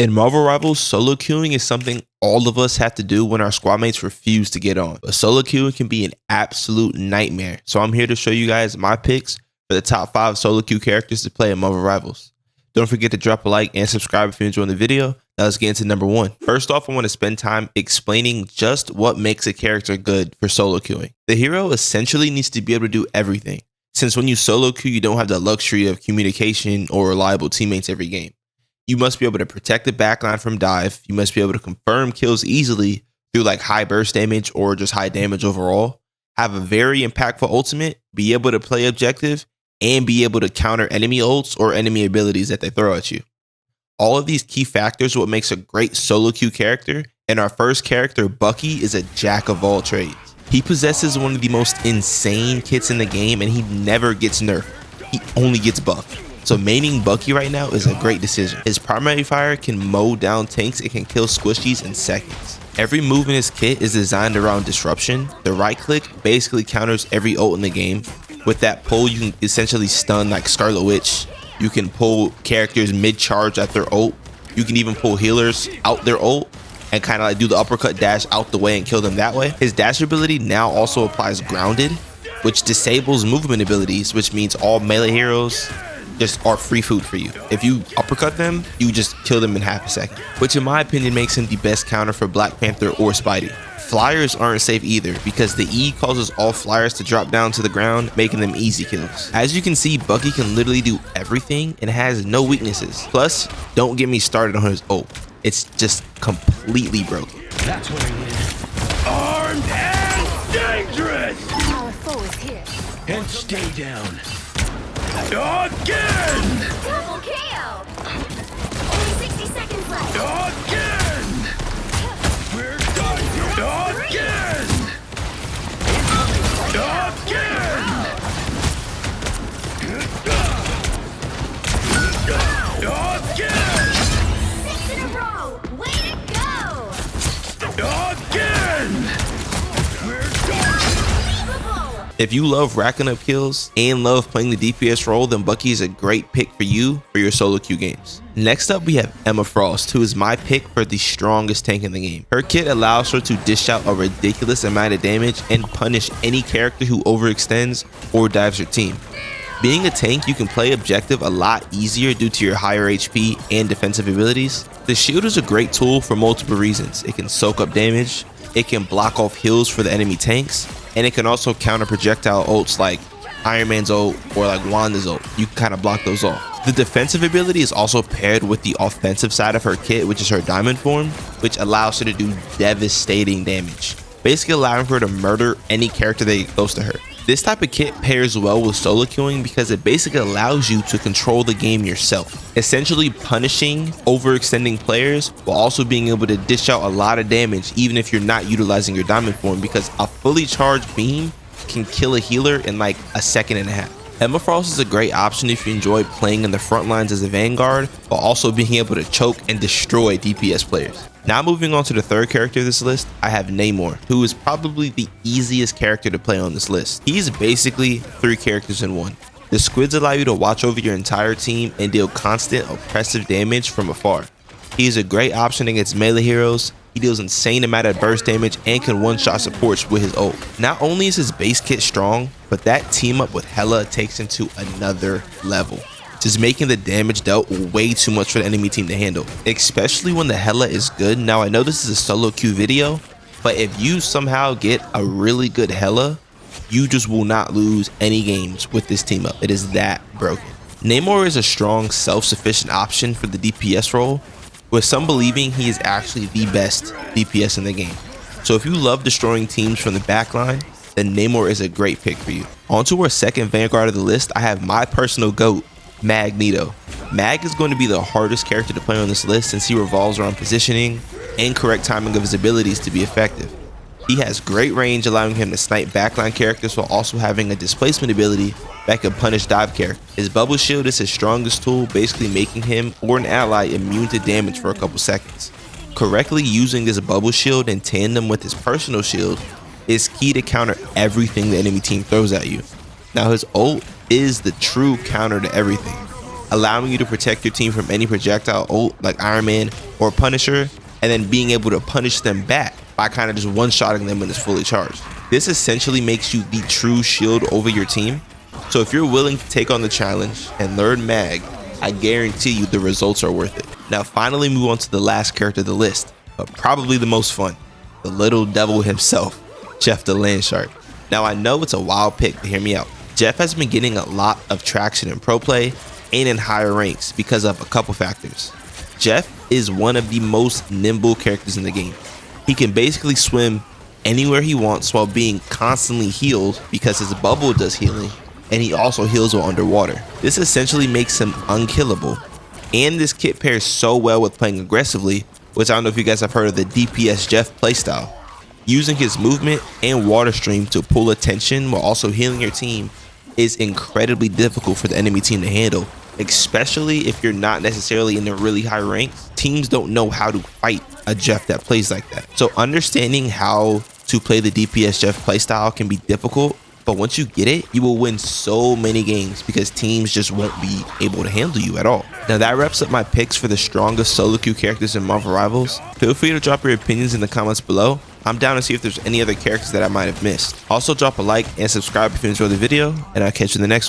In Marvel Rivals, solo queuing is something all of us have to do when our squad mates refuse to get on. But solo queuing can be an absolute nightmare. So I'm here to show you guys my picks for the top 5 solo queue characters to play in Marvel Rivals. Don't forget to drop a like and subscribe if you enjoyed the video. Now let's get into number 1. First off, I want to spend time explaining just what makes a character good for solo queuing. The hero essentially needs to be able to do everything, since when you solo queue, you don't have the luxury of communication or reliable teammates every game. You must be able to protect the backline from dive. You must be able to confirm kills easily through like high burst damage or just high damage overall. Have a very impactful ultimate, be able to play objective, and be able to counter enemy ults or enemy abilities that they throw at you. All of these key factors are what makes a great solo queue character, and our first character, Bucky, is a jack of all trades. He possesses one of the most insane kits in the game, and he never gets nerfed. He only gets buffed. So maining Bucky right now is a great decision. His primary fire can mow down tanks. It can kill squishies in seconds. Every move in his kit is designed around disruption. The right click basically counters every ult in the game. With that pull, you can essentially stun like Scarlet Witch. You can pull characters mid-charge at their ult. You can even pull healers out their ult and kind of like do the uppercut dash out the way and kill them that way. His dash ability now also applies grounded, which disables movement abilities, which means all melee heroes just are free food for you. If you uppercut them, you just kill them in half a second, which in my opinion makes him the best counter for Black Panther or Spidey. Flyers aren't safe either because the E causes all flyers to drop down to the ground, making them easy kills. As you can see, Bucky can literally do everything and has no weaknesses. Plus, don't get me started on his ult. It's just completely broken. That's what I need. Armed and dangerous! Our foe is here. And stay down. Again! Double KO! Only 60 seconds left. Again! We're done! Again! Again! Again! 6 in a row! Way to go! Again! We're done! Unbelievable! If you love racking up kills and love playing the DPS role, then Bucky is a great pick for you for your solo queue games. Next up, we have Emma Frost, who is my pick for the strongest tank in the game. Her kit allows her to dish out a ridiculous amount of damage and punish any character who overextends or dives your team. Being a tank, you can play objective a lot easier due to your higher HP and defensive abilities. The shield is a great tool for multiple reasons. It can soak up damage, it can block off heals for the enemy tanks, and it can also counter projectile ults like Iron Man's ult or like Wanda's ult. You can kind of block those off. The defensive ability is also paired with the offensive side of her kit, which is her diamond form, which allows her to do devastating damage, basically allowing her to murder any character that gets close to her. This type of kit pairs well with solo queuing because it basically allows you to control the game yourself, essentially punishing overextending players while also being able to dish out a lot of damage even if you're not utilizing your diamond form, because a fully charged beam can kill a healer in like a second and a half. Emma Frost is a great option if you enjoy playing in the front lines as a Vanguard while also being able to choke and destroy DPS players. Now moving on to the third character of this list, I have Namor, who is probably the easiest character to play on this list. He's basically 3 characters in one. The squids allow you to watch over your entire team and deal constant oppressive damage from afar. He is a great option against melee heroes. He deals insane amount of burst damage and can one-shot supports with his ult. Not only is his base kit strong, but that team up with Hela takes into another level, just making the damage dealt way too much for the enemy team to handle, especially when the Hela is good. Now I know this is a solo queue video, but if you somehow get a really good Hela, you just will not lose any games with this team up. It is that broken. Namor is a strong, self-sufficient option for the DPS role, with some believing he is actually the best DPS in the game. So if you love destroying teams from the backline, then Namor is a great pick for you. On to our second Vanguard of the list, I have my personal GOAT, Magneto. Mag is going to be the hardest character to play on this list since he revolves around positioning and correct timing of his abilities to be effective. He has great range, allowing him to snipe backline characters while also having a displacement ability that can punish dive characters. His bubble shield is his strongest tool, basically making him or an ally immune to damage for a couple seconds. Correctly using this bubble shield in tandem with his personal shield is key to counter everything the enemy team throws at you. Now his ult is the true counter to everything. allowing you to protect your team from any projectile ult like Iron Man or Punisher, and then being able to punish them back by kind of just one-shotting them when it's fully charged. This essentially makes you the true shield over your team. So if you're willing to take on the challenge and learn Mag, I guarantee you the results are worth it. Now finally move on to the last character of the list, but probably the most fun, the little devil himself, Jeff the Landshark. Now I know it's a wild pick, but hear me out. Jeff has been getting a lot of traction in pro play and in higher ranks because of a couple factors. Jeff is one of the most nimble characters in the game. He can basically swim anywhere he wants while being constantly healed because his bubble does healing, and he also heals while underwater. This essentially makes him unkillable, and this kit pairs so well with playing aggressively, which I don't know if you guys have heard of the DPS Jeff playstyle. Using his movement and water stream to pull attention while also healing your team is incredibly difficult for the enemy team to handle, especially if you're not necessarily in the really high ranks. Teams don't know how to fight a Jeff that plays like that. So understanding how to play the DPS Jeff playstyle can be difficult, but once you get it, you will win so many games because teams just won't be able to handle you at all. Now that wraps up my picks for the strongest solo queue characters in Marvel Rivals. Feel free to drop your opinions in the comments below. I'm down to see if there's any other characters that I might have missed. Also drop a like and subscribe if you enjoyed the video, and I'll catch you in the next one.